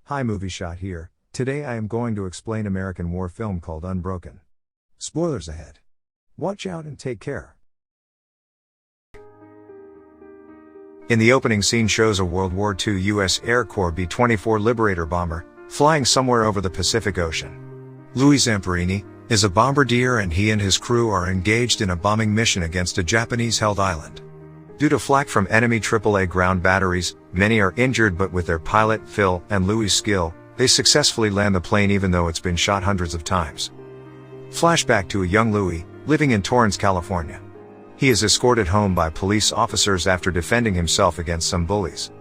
Hi, Movie Shot here. Today I am going to explain American war film called Unbroken. Spoilers ahead. Watch out and take care. In the opening scene shows a World War II U.S. Air Corps B-24 Liberator bomber, flying somewhere over the Pacific Ocean. Louis Zamperini is a bombardier and he and his crew are engaged in a bombing mission against a Japanese-held island. Due to flak from enemy AAA ground batteries, many are injured, but with their pilot, Phil, and Louis' skill, they successfully land the plane even though it's been shot hundreds of times. Flashback to a young Louis, living in Torrance, California. He is escorted home by police officers after defending himself against some bullies.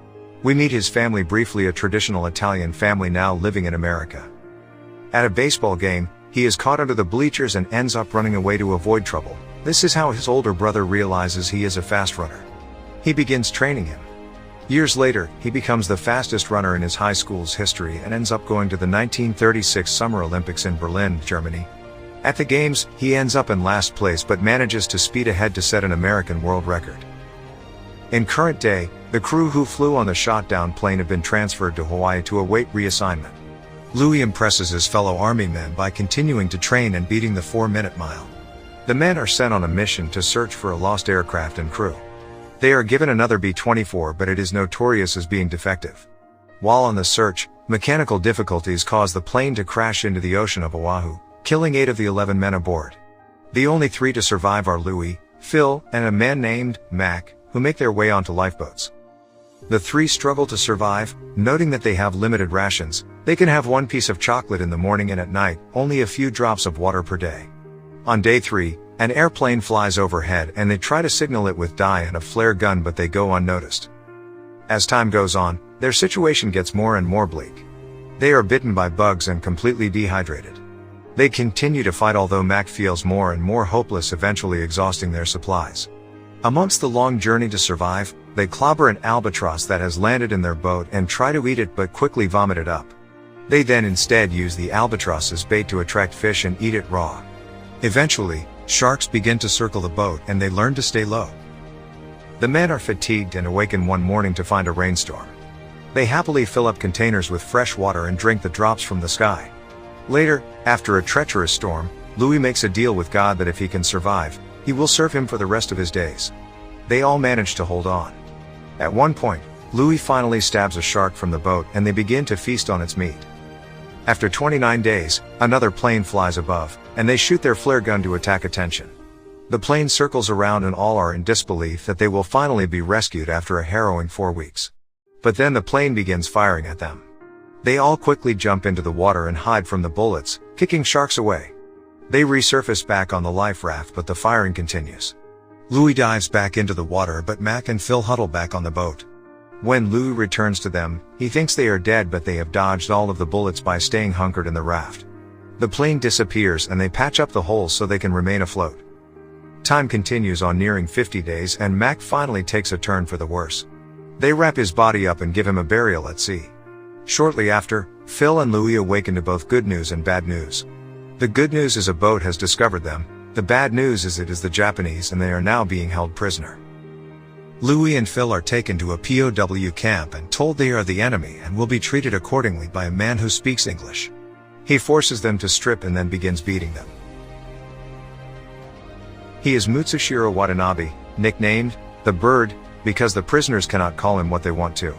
We meet his family briefly, a traditional Italian family now living in America. At a baseball game, he is caught under the bleachers and ends up running away to avoid trouble. This is how his older brother realizes he is a fast runner. He begins training him. Years later, he becomes the fastest runner in his high school's history and ends up going to the 1936 Summer Olympics in Berlin, Germany. At the games, he ends up in last place but manages to speed ahead to set an American world record. In current day, the crew who flew on the shot-down plane have been transferred to Hawaii to await reassignment. Louis impresses his fellow army men by continuing to train and beating the 4-minute mile. The men are sent on a mission to search for a lost aircraft and crew. They are given another B-24, but it is notorious as being defective. While on the search, mechanical difficulties cause the plane to crash into the ocean of Oahu, killing 8 of the 11 men aboard. The only 3 to survive are Louis, Phil, and a man named Mac, who make their way onto lifeboats. The 3 struggle to survive, noting that they have limited rations. They can have 1 piece of chocolate in the morning and at night, only a few drops of water per day. On day 3, an airplane flies overhead and they try to signal it with dye and a flare gun, but they go unnoticed. As time goes on, their situation gets more and more bleak. They are bitten by bugs and completely dehydrated. They continue to fight, although Mac feels more and more hopeless, eventually exhausting their supplies. Amongst the long journey to survive, they clobber an albatross that has landed in their boat and try to eat it but quickly vomit it up. They then instead use the albatross as bait to attract fish and eat it raw. Eventually, sharks begin to circle the boat and they learn to stay low. The men are fatigued and awaken one morning to find a rainstorm. They happily fill up containers with fresh water and drink the drops from the sky. Later, after a treacherous storm, Louis makes a deal with God that if he can survive, he will serve him for the rest of his days. They all manage to hold on. At one point, Louis finally stabs a shark from the boat and they begin to feast on its meat. After 29 days, another plane flies above, and they shoot their flare gun to attack attention. The plane circles around and all are in disbelief that they will finally be rescued after a harrowing 4 weeks. But then the plane begins firing at them. They all quickly jump into the water and hide from the bullets, kicking sharks away. They resurface back on the life raft, but the firing continues. Louis dives back into the water, but Mac and Phil huddle back on the boat. When Louis returns to them, he thinks they are dead, but they have dodged all of the bullets by staying hunkered in the raft. The plane disappears and they patch up the holes so they can remain afloat. Time continues on, nearing 50 days, and Mac finally takes a turn for the worse. They wrap his body up and give him a burial at sea. Shortly after, Phil and Louis awaken to both good news and bad news. The good news is a boat has discovered them. The bad news is it is the Japanese and they are now being held prisoner. Louis and Phil are taken to a POW camp and told they are the enemy and will be treated accordingly by a man who speaks English. He forces them to strip and then begins beating them. He is Mutsushiro Watanabe, nicknamed the Bird, because the prisoners cannot call him what they want to.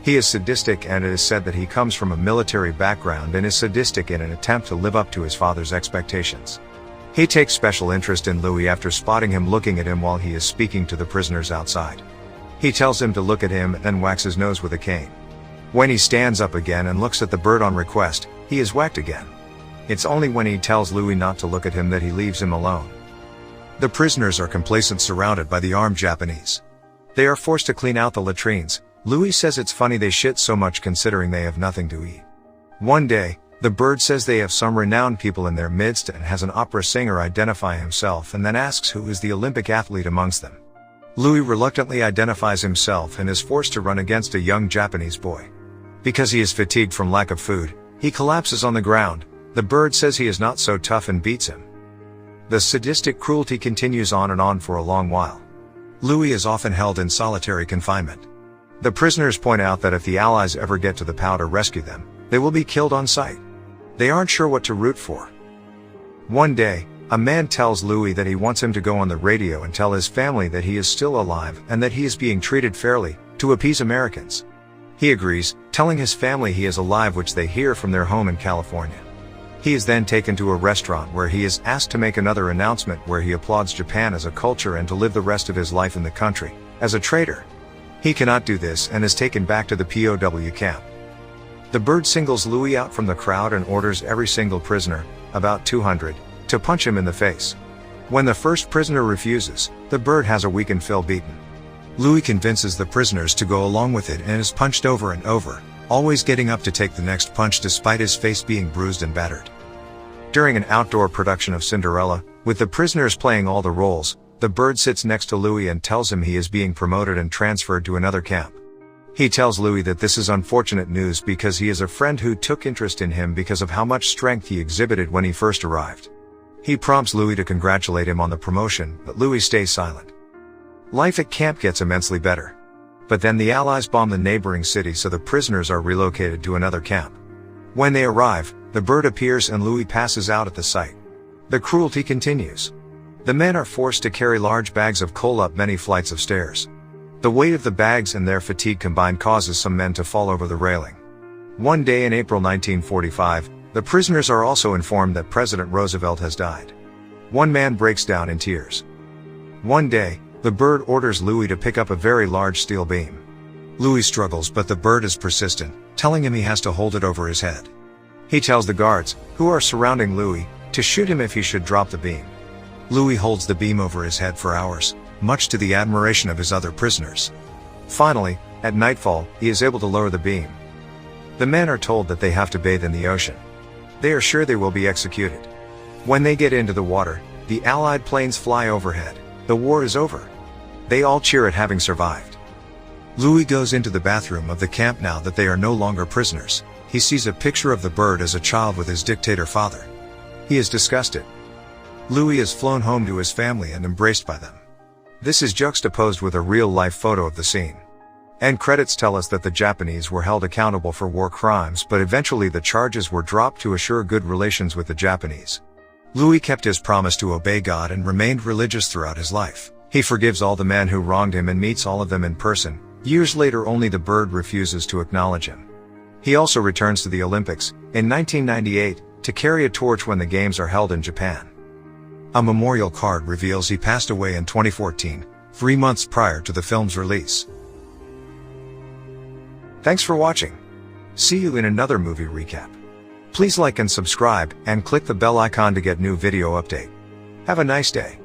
He is sadistic, and it is said that he comes from a military background and is sadistic in an attempt to live up to his father's expectations. He takes special interest in Louis after spotting him looking at him while he is speaking to the prisoners outside. He tells him to look at him and then whacks his nose with a cane. When he stands up again and looks at the Bird on request, he is whacked again. It's only when he tells Louis not to look at him that he leaves him alone. The prisoners are complacent, surrounded by the armed Japanese. They are forced to clean out the latrines. Louis says it's funny they shit so much considering they have nothing to eat. One day, the Bird says they have some renowned people in their midst and has an opera singer identify himself and then asks who is the Olympic athlete amongst them. Louis reluctantly identifies himself and is forced to run against a young Japanese boy. Because he is fatigued from lack of food, he collapses on the ground. The Bird says he is not so tough and beats him. The sadistic cruelty continues on and on for a long while. Louis is often held in solitary confinement. The prisoners point out that if the Allies ever get to the POW to rescue them, They will be killed on sight. They aren't sure what to root for. One day, a man tells Louis that he wants him to go on the radio and tell his family that he is still alive and that he is being treated fairly, to appease Americans. He agrees, telling his family he is alive, which they hear from their home in California. He is then taken to a restaurant where he is asked to make another announcement where he applauds Japan as a culture and to live the rest of his life in the country, as a traitor. He cannot do this and is taken back to the POW camp. The bird singles Louis out from the crowd and orders every single prisoner, about 200, to punch him in the face. When the first prisoner refuses, the bird has a weakened Phil beaten. Louis convinces the prisoners to go along with it and is punched over and over, always getting up to take the next punch despite his face being bruised and battered. During an outdoor production of Cinderella, with the prisoners playing all the roles, the bird sits next to Louis and tells him he is being promoted and transferred to another camp. He tells Louis that this is unfortunate news because he is a friend who took interest in him because of how much strength he exhibited when he first arrived. He prompts Louis to congratulate him on the promotion, but Louis stays silent. Life at camp gets immensely better. But then the Allies bomb the neighboring city, so the prisoners are relocated to another camp. When they arrive, the bird appears and Louis passes out at the sight. The cruelty continues. The men are forced to carry large bags of coal up many flights of stairs. The weight of the bags and their fatigue combined causes some men to fall over the railing. One day in April 1945, the prisoners are also informed that President Roosevelt has died. One man breaks down in tears. One day, the bird orders Louis to pick up a very large steel beam. Louis struggles, but the bird is persistent, telling him he has to hold it over his head. He tells the guards, who are surrounding Louis, to shoot him if he should drop the beam. Louis holds the beam over his head for hours, much to the admiration of his other prisoners. Finally, at nightfall, he is able to lower the beam. The men are told that they have to bathe in the ocean. They are sure they will be executed. When they get into the water, the Allied planes fly overhead. The war is over. They all cheer at having survived. Louis goes into the bathroom of the camp now that they are no longer prisoners. He sees a picture of the bird as a child with his dictator father. He is disgusted. Louis is flown home to his family and embraced by them. This is juxtaposed with a real-life photo of the scene. End credits tell us that the Japanese were held accountable for war crimes, but eventually the charges were dropped to assure good relations with the Japanese. Louis kept his promise to obey God and remained religious throughout his life. He forgives all the men who wronged him and meets all of them in person. Years later, only the bird refuses to acknowledge him. He also returns to the Olympics, in 1998, to carry a torch when the games are held in Japan. A memorial card reveals he passed away in 2014, 3 months prior to the film's release. Thanks for watching. See you in another movie recap. Please like and subscribe, and click the bell icon to get new video update. Have a nice day.